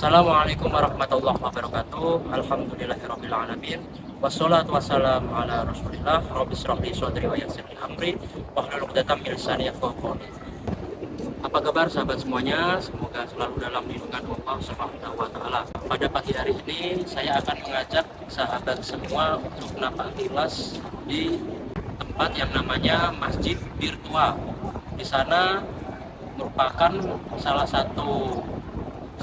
Assalamualaikum warahmatullahi wabarakatuh. Alhamdulillahirabbil alamin. Wassalatu wassalamu ala Rasulillah. Rabbi shrah li sadri wa yassir li amri wahlul 'uqdatam min lisani yafqahu qawli. Apa kabar sahabat semuanya? Semoga selalu dalam lindungan Allah Subhanahu wa taala. Pada pagi hari ini saya akan mengajak sahabat semua untuk napak tilas di tempat yang namanya Masjid Virtua. Di sana merupakan salah satu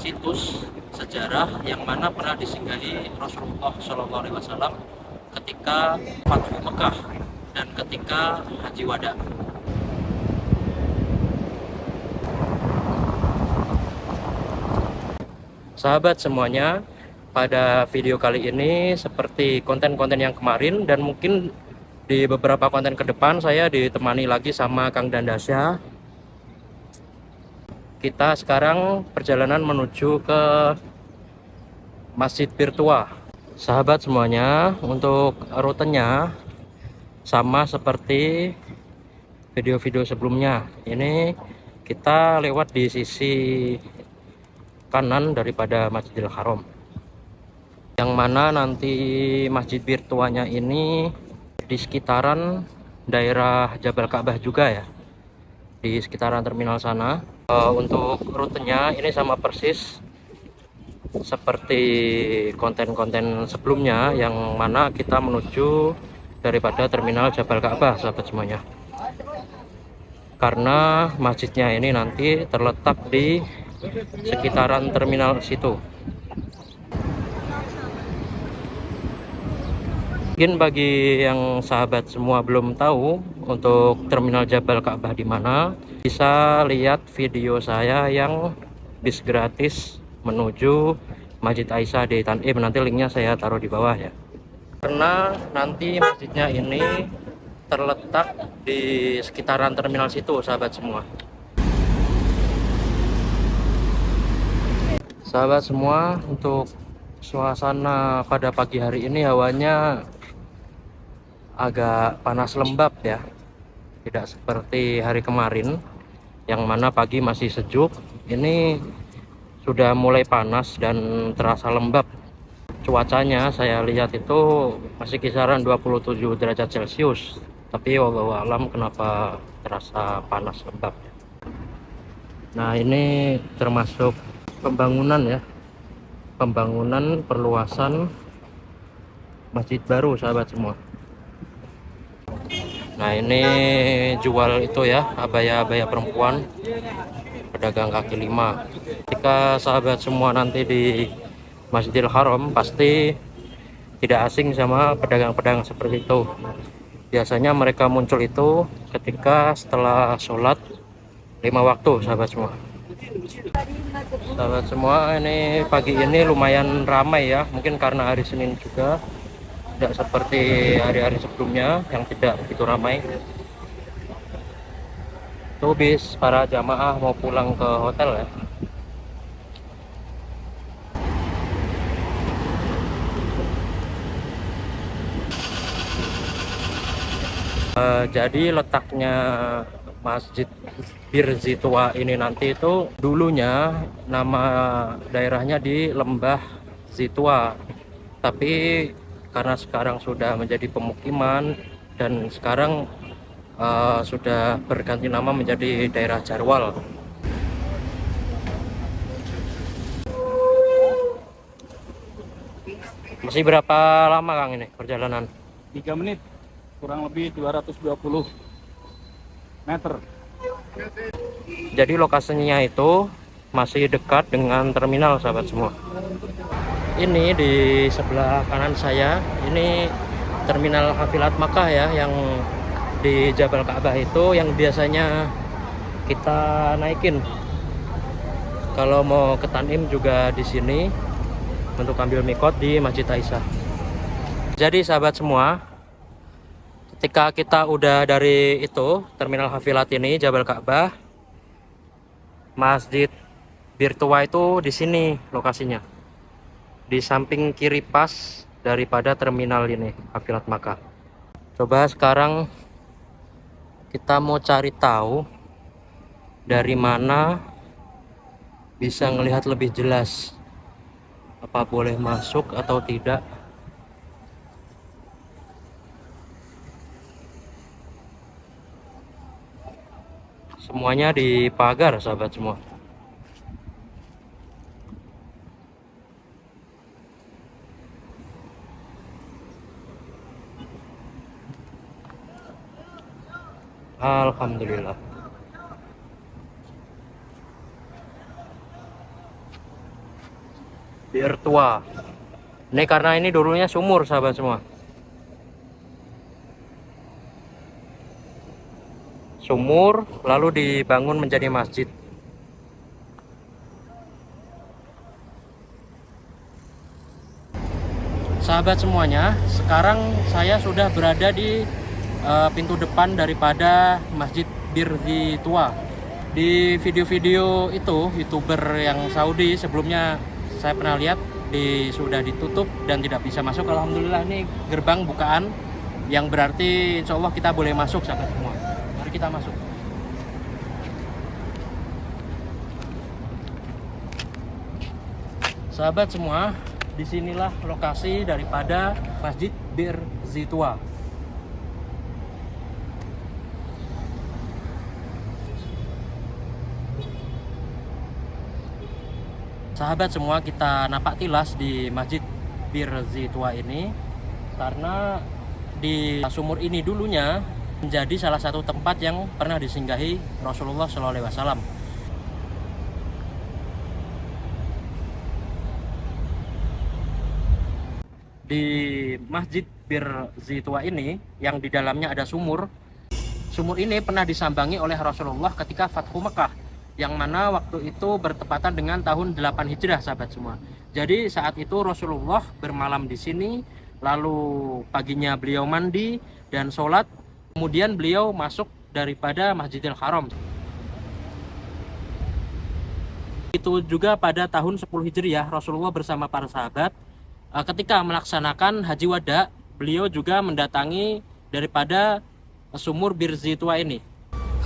situs sejarah yang mana pernah disinggahi Rasulullah Shallallahu Alaihi Wasallam ketika Fathu Mekah dan ketika Haji Wada. Sahabat semuanya, pada video kali ini seperti konten-konten yang kemarin dan mungkin di beberapa konten ke depan saya ditemani lagi sama Kang Dandasya. Kita sekarang perjalanan menuju ke Masjid Virtua. Sahabat semuanya, untuk rutenya sama seperti video-video sebelumnya. Ini kita lewat di sisi kanan daripada Masjidil Haram, yang mana nanti Masjid Virtuanya ini di sekitaran daerah Jabal Ka'bah juga ya, di sekitaran terminal sana. Untuk rutenya ini sama persis seperti konten-konten sebelumnya, yang mana kita menuju daripada terminal Jabal Ka'bah sahabat semuanya, karena masjidnya ini nanti terletak di sekitaran terminal situ. Mungkin bagi yang sahabat semua belum tahu untuk terminal Jabal Ka'bah di mana, bisa lihat video saya yang bis gratis menuju Masjid Aisyah di Tanim. Nanti linknya saya taruh di bawah ya. Karena nanti masjidnya ini terletak di sekitaran terminal situ sahabat semua. Sahabat semua, untuk suasana pada pagi hari ini hawanya agak panas lembab ya, tidak seperti hari kemarin yang mana pagi masih sejuk. Ini sudah mulai panas dan terasa lembab. Cuacanya saya lihat itu masih kisaran 27 derajat Celcius, tapi wallahu alam kenapa terasa panas lembab. Nah, ini termasuk pembangunan ya, pembangunan perluasan masjid baru sahabat semua. Nah, ini jual itu ya, abaya-abaya perempuan, pedagang kaki lima. Ketika sahabat semua nanti di Masjidil Haram, pasti tidak asing sama pedagang-pedagang seperti itu. Biasanya mereka muncul itu ketika setelah sholat 5 waktu sahabat semua. Sahabat semua, ini pagi ini lumayan ramai ya, mungkin karena hari Senin juga, tidak seperti hari-hari sebelumnya yang tidak begitu ramai. Tuh bis para jamaah mau pulang ke hotel ya. Jadi letaknya Masjid Virtua ini nanti itu dulunya nama daerahnya di Lembah Zitua, tapi karena sekarang sudah menjadi pemukiman dan sekarang sudah berganti nama menjadi daerah Jarwal. Masih berapa lama Kang ini perjalanan? 3 menit, kurang lebih 220 meter. Jadi lokasinya itu masih dekat dengan terminal sahabat semua. Ini di sebelah kanan saya, ini terminal Hafilat Makkah ya, yang di Jabal Ka'bah itu, yang biasanya kita naikin kalau mau ke Tanim juga di sini untuk ambil mikot di Masjid Aisyah. Jadi sahabat semua, ketika kita udah dari itu terminal Hafilat ini Jabal Ka'bah, Masjid Virtua itu di sini lokasinya, di samping kiri pas daripada terminal ini Hafilat Makkah. Coba sekarang kita mau cari tahu dari mana bisa melihat lebih jelas apa boleh masuk atau tidak. Semuanya dipagar sahabat semua. Alhamdulillah. Bir tua. Ini karena ini dulunya sumur sahabat semua. Sumur lalu dibangun menjadi masjid. Sahabat semuanya, sekarang saya sudah berada di pintu depan daripada Masjid Bir Tua. Di video-video itu, YouTuber yang Saudi sebelumnya saya pernah lihat sudah ditutup dan tidak bisa masuk. Alhamdulillah ini gerbang bukaan, yang berarti insya Allah kita boleh masuk sahabat semua. Mari kita masuk. Sahabat semua, disinilah lokasi daripada Masjid Bir Tua. Sahabat semua, kita napak tilas di Masjid Bir Tua ini karena di sumur ini dulunya menjadi salah satu tempat yang pernah disinggahi Rasulullah SAW. Di Masjid Bir Tua ini yang di dalamnya ada sumur. Sumur ini pernah disambangi oleh Rasulullah ketika Fathu Mekah, yang mana waktu itu bertepatan dengan tahun 8 Hijrah sahabat semua. Jadi saat itu Rasulullah bermalam di sini, lalu paginya beliau mandi dan sholat, kemudian beliau masuk daripada Masjidil Haram. Itu juga pada tahun 10 Hijriah Rasulullah bersama para sahabat ketika melaksanakan haji wada, beliau juga mendatangi daripada sumur Bir Tua ini.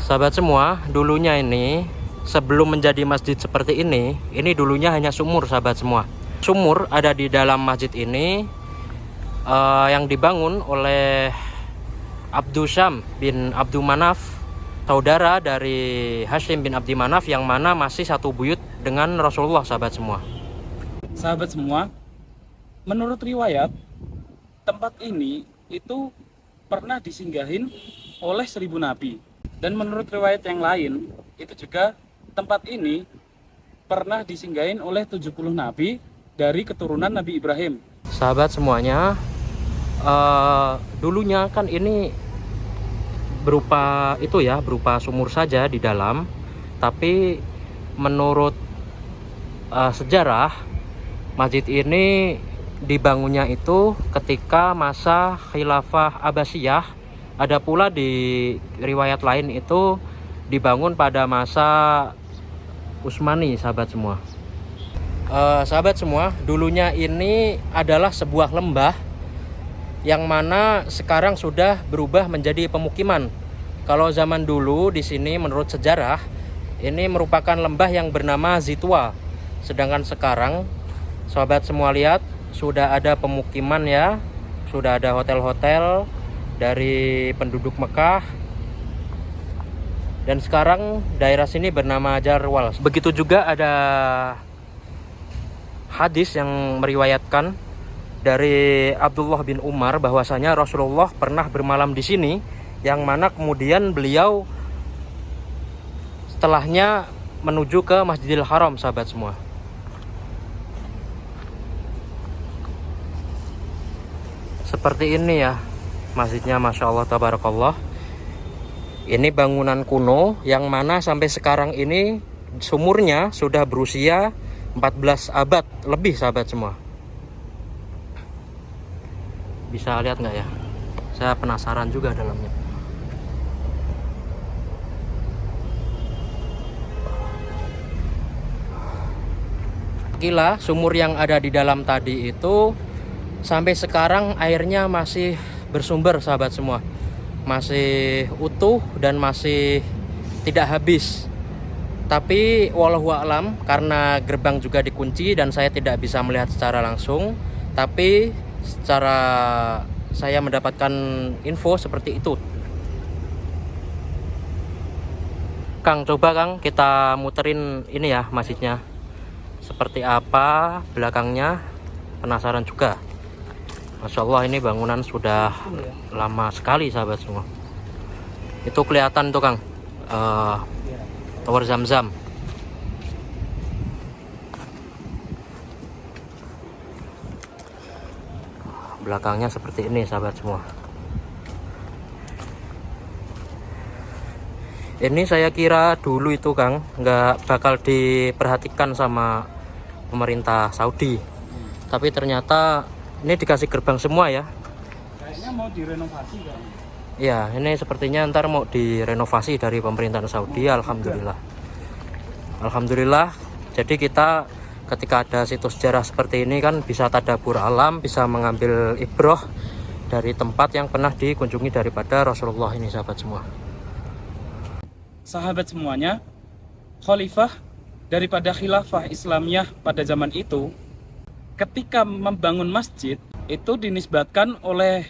Sahabat semua, dulunya ini sebelum menjadi masjid seperti ini dulunya hanya sumur sahabat semua. Sumur ada di dalam masjid ini yang dibangun oleh Abdul Syam bin Abdul Manaf, saudara dari Hashim bin Abdi Manaf, yang mana masih satu buyut dengan Rasulullah sahabat semua. Sahabat semua, menurut riwayat tempat ini itu pernah disinggahin oleh 1000 nabi, dan menurut riwayat yang lain itu juga tempat ini pernah disinggahin oleh 70 nabi dari keturunan Nabi Ibrahim. Sahabat semuanya, dulunya kan ini berupa berupa sumur saja di dalam, tapi menurut sejarah masjid ini dibangunnya itu ketika masa Khilafah Abbasiyah. Ada pula di riwayat lain itu dibangun pada masa Utsmani sahabat semua. Sahabat semua, dulunya ini adalah sebuah lembah yang mana sekarang sudah berubah menjadi pemukiman. Kalau zaman dulu di sini menurut sejarah ini merupakan lembah yang bernama Zitua. Sedangkan sekarang sahabat semua lihat sudah ada pemukiman ya, sudah ada hotel-hotel dari penduduk Mekah. Dan sekarang daerah sini bernama Jarwal. Begitu juga ada hadis yang meriwayatkan dari Abdullah bin Umar bahwasanya Rasulullah pernah bermalam di sini, yang mana kemudian beliau setelahnya menuju ke Masjidil Haram sahabat semua. Seperti ini ya masjidnya, Masya Allah tabarakallah. Ini bangunan kuno yang mana sampai sekarang ini sumurnya sudah berusia 14 abad lebih sahabat semua. Bisa lihat nggak ya? Saya penasaran juga dalamnya. Gila, sumur yang ada di dalam tadi itu sampai sekarang airnya masih bersumber sahabat semua. Masih utuh dan masih tidak habis. Tapi wallahu a'lam, karena gerbang juga dikunci dan saya tidak bisa melihat secara langsung, tapi secara saya mendapatkan info seperti itu. Kang, coba Kang kita muterin ini ya masjidnya. Seperti apa belakangnya, penasaran juga. Masya Allah, ini bangunan sudah lama sekali sahabat semua. Itu kelihatan tuh Kang, tower Zam-Zam. Belakangnya seperti ini sahabat semua. Ini saya kira dulu itu Kang nggak bakal diperhatikan sama pemerintah Saudi, tapi ternyata ini dikasih gerbang semua ya. Kayaknya mau direnovasi kan? Ya, ini sepertinya ntar mau direnovasi dari pemerintahan Saudi. Alhamdulillah. Alhamdulillah. Jadi kita ketika ada situs sejarah seperti ini kan bisa tadabbur alam, bisa mengambil ibroh dari tempat yang pernah dikunjungi daripada Rasulullah ini sahabat semua. Sahabat semuanya, khalifah daripada khilafah Islamiyah pada zaman itu ketika membangun masjid itu dinisbatkan oleh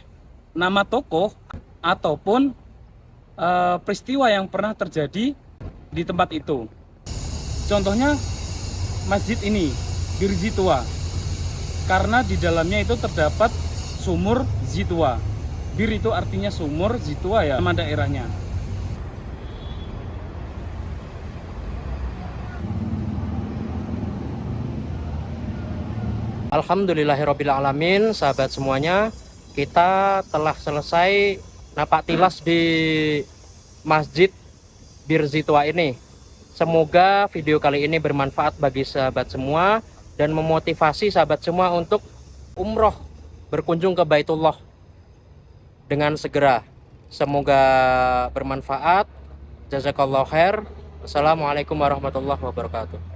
nama tokoh ataupun peristiwa yang pernah terjadi di tempat itu. Contohnya masjid ini, Bir Zitwa, karena di dalamnya itu terdapat sumur Zitwa. Bir itu artinya sumur, Zitwa ya nama daerahnya. Alhamdulillahirrabbilalamin, sahabat semuanya, kita telah selesai napak tilas di Masjid Bir Zitwa ini. Semoga video kali ini bermanfaat bagi sahabat semua dan memotivasi sahabat semua untuk umroh berkunjung ke Baitullah dengan segera. Semoga bermanfaat. Jazakallahu khair. Assalamualaikum warahmatullahi wabarakatuh.